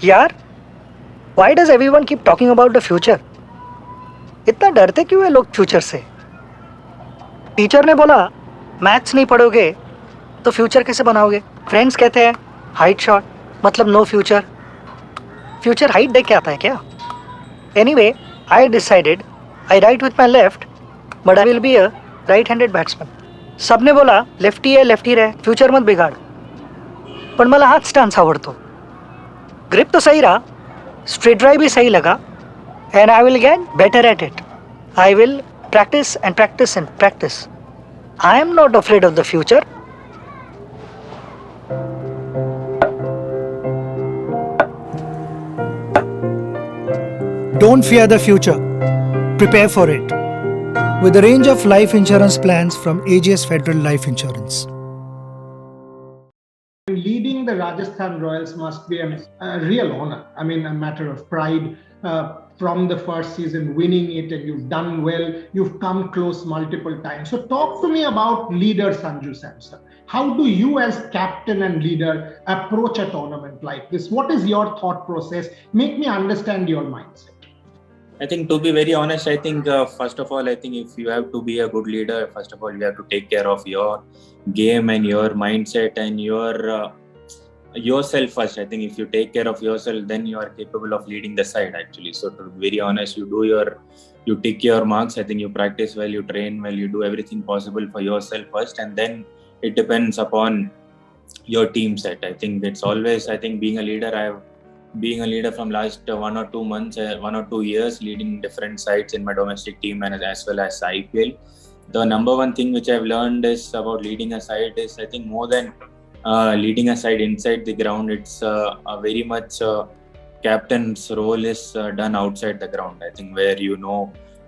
यार, why does everyone keep talking about the future? इतना डरते क्यों है लोग फ्यूचर से? टीचर ने बोला मैथ्स नहीं पढ़ोगे तो फ्यूचर कैसे बनाओगे? फ्रेंड्स कहते हैं हाइट शॉट मतलब नो फ्यूचर. फ्यूचर हाइट देख के आता है क्या? Anyway, I decided I right with my left but I will be a right handed batsman. सबने बोला लेफ्टी रहे, फ्यूचर मत बिगाड. पण मला हाच स्टान्स आवडतो. ग्रिप तो सही रहा, स्ट्रेट ड्राइव भी सही लगा, and I will get better at it. I will practice and practice and practice. I am not afraid of the future. Don't fear the future. Prepare for it. With a range of life insurance plans from ageasFEDERAL Life Insurance. Leading the Rajasthan Royals must be a real honor. I mean, a matter of pride. From the first season, winning it, and you've done well. You've come close multiple times. So talk to me about leader Sanju Samson. How do you as captain and leader approach a tournament like this? What is your thought process? Make me understand your mindset. I think, to be very honest, I think first of all, I think if you have to be a good leader, first of all, you have to take care of your game and your mindset and yourself first. I think if you take care of yourself, then you are capable of leading the side actually. So to be very honest, you tick your marks. I think you practice well, you train well, you do everything possible for yourself first, and then it depends upon your team set. I think it's always, I think being a leader from last 1 or 2 months, 1 or 2 years, leading different sides in my domestic team and as well as IPL. The number one thing which I've learned is about leading a side is, I think, more than leading a side inside the ground, it's a very much captain's role is done outside the ground. I think where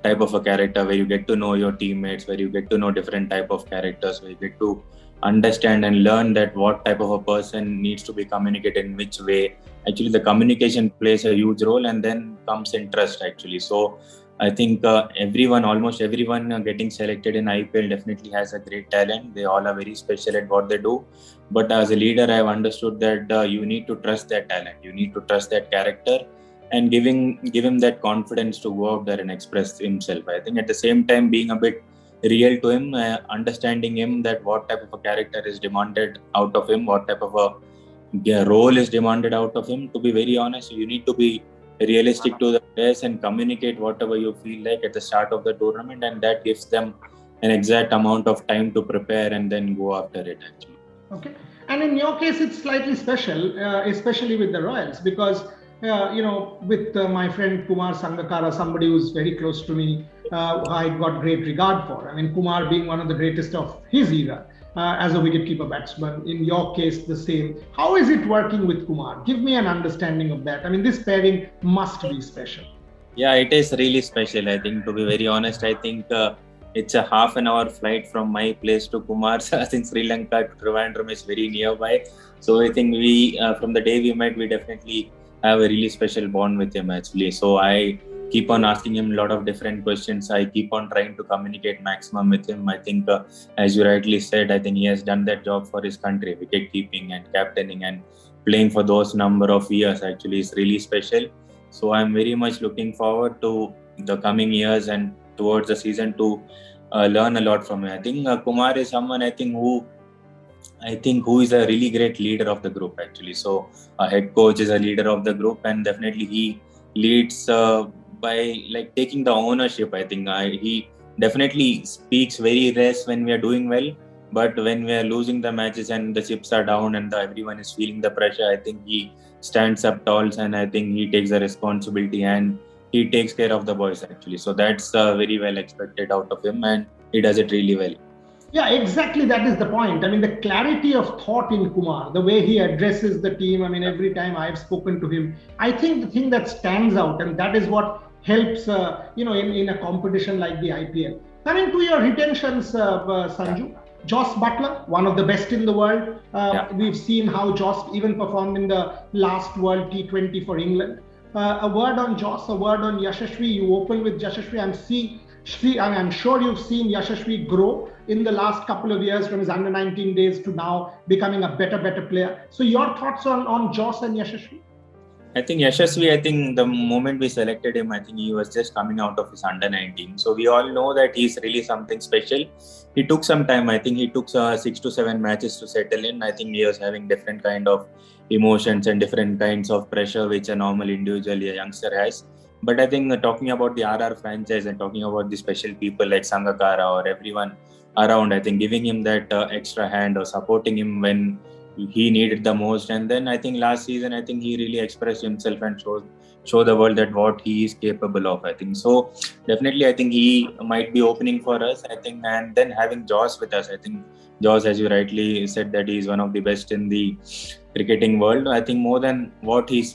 type of a character, where you get to know your teammates, where you get to know different type of characters, where you get to understand and learn that what type of a person needs to be communicated in which way. Actually, the communication plays a huge role, and then comes interest actually. So I think almost everyone getting selected in IPL definitely has a great talent. They all are very special at what they do. But as a leader, I have understood that you need to trust that talent. You need to trust that character and give him that confidence to go out there and express himself. I think at the same time being a bit real to him, understanding him that what type of a character is demanded out of him, what type of a role is demanded out of him. To be very honest, you need to be realistic to the players and communicate whatever you feel like at the start of the tournament, and that gives them an exact amount of time to prepare and then go after it actually. Okay, and in your case it's slightly special, especially with the Royals, because with my friend Kumar Sangakkara, somebody who's very close to me, I got great regard for. I mean, Kumar being one of the greatest of his era as a wicketkeeper batsman. In your case, the same. How is it working with Kumar? Give me an understanding of that. I mean, this pairing must be special. Yeah, it is really special. I think, to be very honest, I think it's a half an hour flight from my place to Kumar's. I think Sri Lanka to Trivandrum is very nearby. So I think we, from the day we met, we definitely have a really special bond with him actually. So I keep on asking him a lot of different questions. I keep on trying to communicate maximum with him. I think, as you rightly said, I think he has done that job for his country. Wicket keeping and captaining and playing for those number of years actually is really special. So I'm very much looking forward to the coming years and towards the season to learn a lot from him. I think Kumar is someone who is a really great leader of the group actually. So a head coach is a leader of the group, and definitely he leads by like taking the ownership. I think he definitely speaks very less when we are doing well, but when we are losing the matches and the chips are down and everyone is feeling the pressure, I think he stands up tall, and I think he takes the responsibility and he takes care of the boys actually. So that's very well expected out of him, and he does it really well. Yeah, exactly. That is the point. I mean, the clarity of thought in Kumar, the way he addresses the team. I mean, every time I've spoken to him, I think the thing that stands out, and that is what helps, in a competition like the IPL. Coming to your retentions, Sanju, Joss Butler, one of the best in the world. We've seen how Joss even performed in the last World T20 for England. A word on Joss, a word on Yashasvi. You open with Yashasvi. I'm sure you've seen Yashasvi grow in the last couple of years from his under 19 days to now becoming a better player. So your thoughts on Joss and Yashasvi? I think Yashasvi, I think the moment we selected him, I think he was just coming out of his under 19. So we all know that he's really something special. He took some time. I think he took 6 to 7 matches to settle in. I think he was having different kind of emotions and different kinds of pressure, which a normal individual, a youngster has. But I think talking about the RR franchise and talking about the special people like Sangakkara or everyone around, I think giving him that extra hand or supporting him when he needed the most. And then I think last season, I think he really expressed himself and show the world that what he is capable of. I think so. Definitely, I think he might be opening for us. I think, and then having Josh with us. I think Josh, as you rightly said, that he is one of the best in the cricketing world. I think more than what he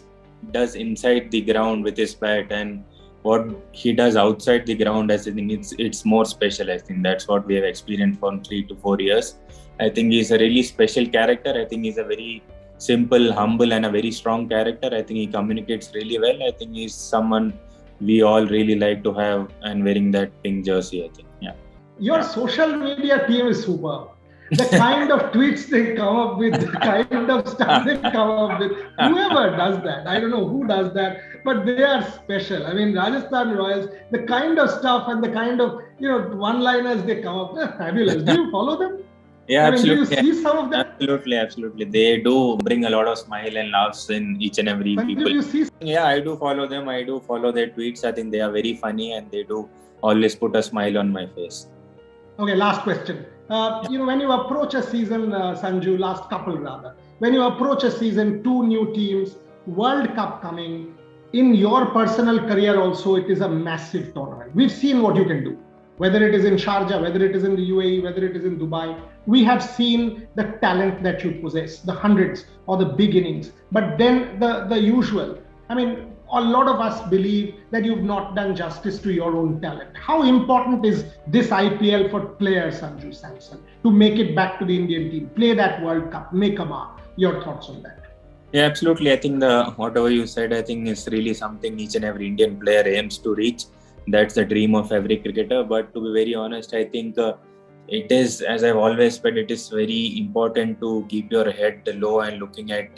does inside the ground with his bat and what he does outside the ground, I think it's more special. I think that's what we have experienced for 3 to 4 years. I think he's a really special character. I think he's a very simple, humble, and a very strong character. I think he communicates really well. I think he's someone we all really like to have and wearing that pink jersey. I think, yeah. Your social media team is superb. The kind of tweets they come up with, the kind of stuff they come up with. Whoever does that, I don't know who does that, but they are special. I mean, Rajasthan Royals, the kind of stuff and the kind of one-liners they come up with, fabulous. Do you follow them? Yeah, absolutely. Do you see some of that? Absolutely. They do bring a lot of smile and laughs in each and every people. Do you see? Yeah, I do follow them. I do follow their tweets. I think they are very funny and they do always put a smile on my face. Okay, last question. When you approach a season, Sanju, last couple rather, when you approach a season, 2 new teams, World Cup coming, in your personal career also, it is a massive tournament. We've seen what you can do, whether it is in Sharjah, whether it is in the UAE, whether it is in Dubai. We have seen the talent that you possess, the hundreds or the beginnings, but then the usual. I mean, a lot of us believe that you've not done justice to your own talent. How important is this IPL for players, Sanju Samson, to make it back to the Indian team, play that World Cup, make a mark? Your thoughts on that? Yeah, absolutely. I think whatever you said, I think is really something each and every Indian player aims to reach. That's the dream of every cricketer. But to be very honest, I think it is, as I've always said, it is very important to keep your head low and looking at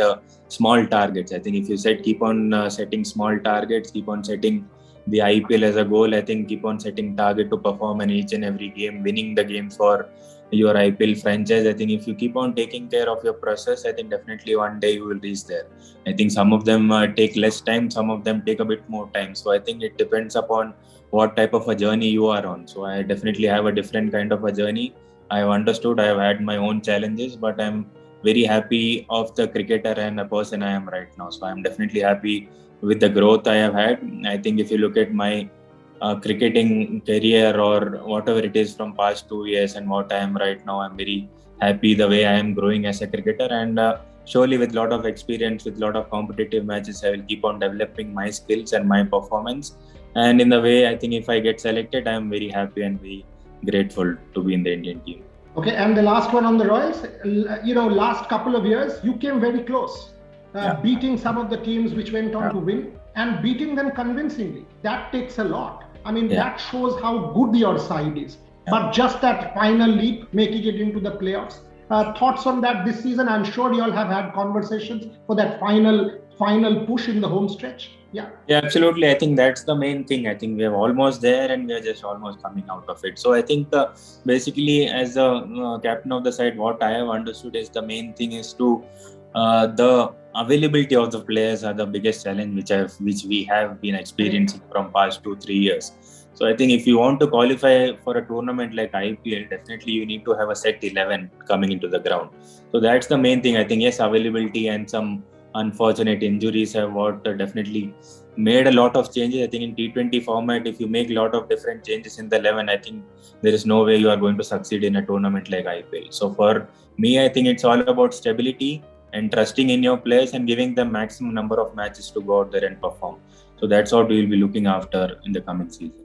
small targets. I think if you keep on setting small targets, keep on setting the IPL as a goal, I think keep on setting target to perform in each and every game, winning the game for your IPL franchise. I think if you keep on taking care of your process, I think definitely one day you will reach there. I think some of them take less time, some of them take a bit more time. So I think it depends upon what type of a journey you are on. So I definitely have a different kind of a journey. I have understood, I have had my own challenges, but I'm very happy of the cricketer and a person I am right now. So I'm definitely happy with the growth I have had. I think if you look at my cricketing career or whatever it is from past 2 years and what I am right now, I'm very happy the way I am growing as a cricketer. And surely with a lot of experience, with a lot of competitive matches, I will keep on developing my skills and my performance. And in the way, I think if I get selected, I am very happy and very grateful to be in the Indian team. Okay, and the last one on the Royals, last couple of years, you came very close, beating some of the teams which went on to win and beating them convincingly. That takes a lot. I mean, that shows how good your side is. But just that final leap, making it into the playoffs. Thoughts on that this season? I'm sure you all have had conversations for that final push in the home stretch. Yeah, absolutely. I think that's the main thing. I think we are almost there and we are just almost coming out of it. So I think basically as the captain of the side, what I have understood is the main thing is to the availability of the players are the biggest challenge which we have been experiencing from past 2-3 years. So I think if you want to qualify for a tournament like IPL, definitely you need to have a set 11 coming into the ground. So that's the main thing. I think yes, availability and some unfortunate injuries have definitely made a lot of changes. I think in T20 format, if you make a lot of different changes in the 11, I think there is no way you are going to succeed in a tournament like IPL. So for me, I think it's all about stability and trusting in your players and giving them maximum number of matches to go out there and perform. So that's what we will be looking after in the coming season.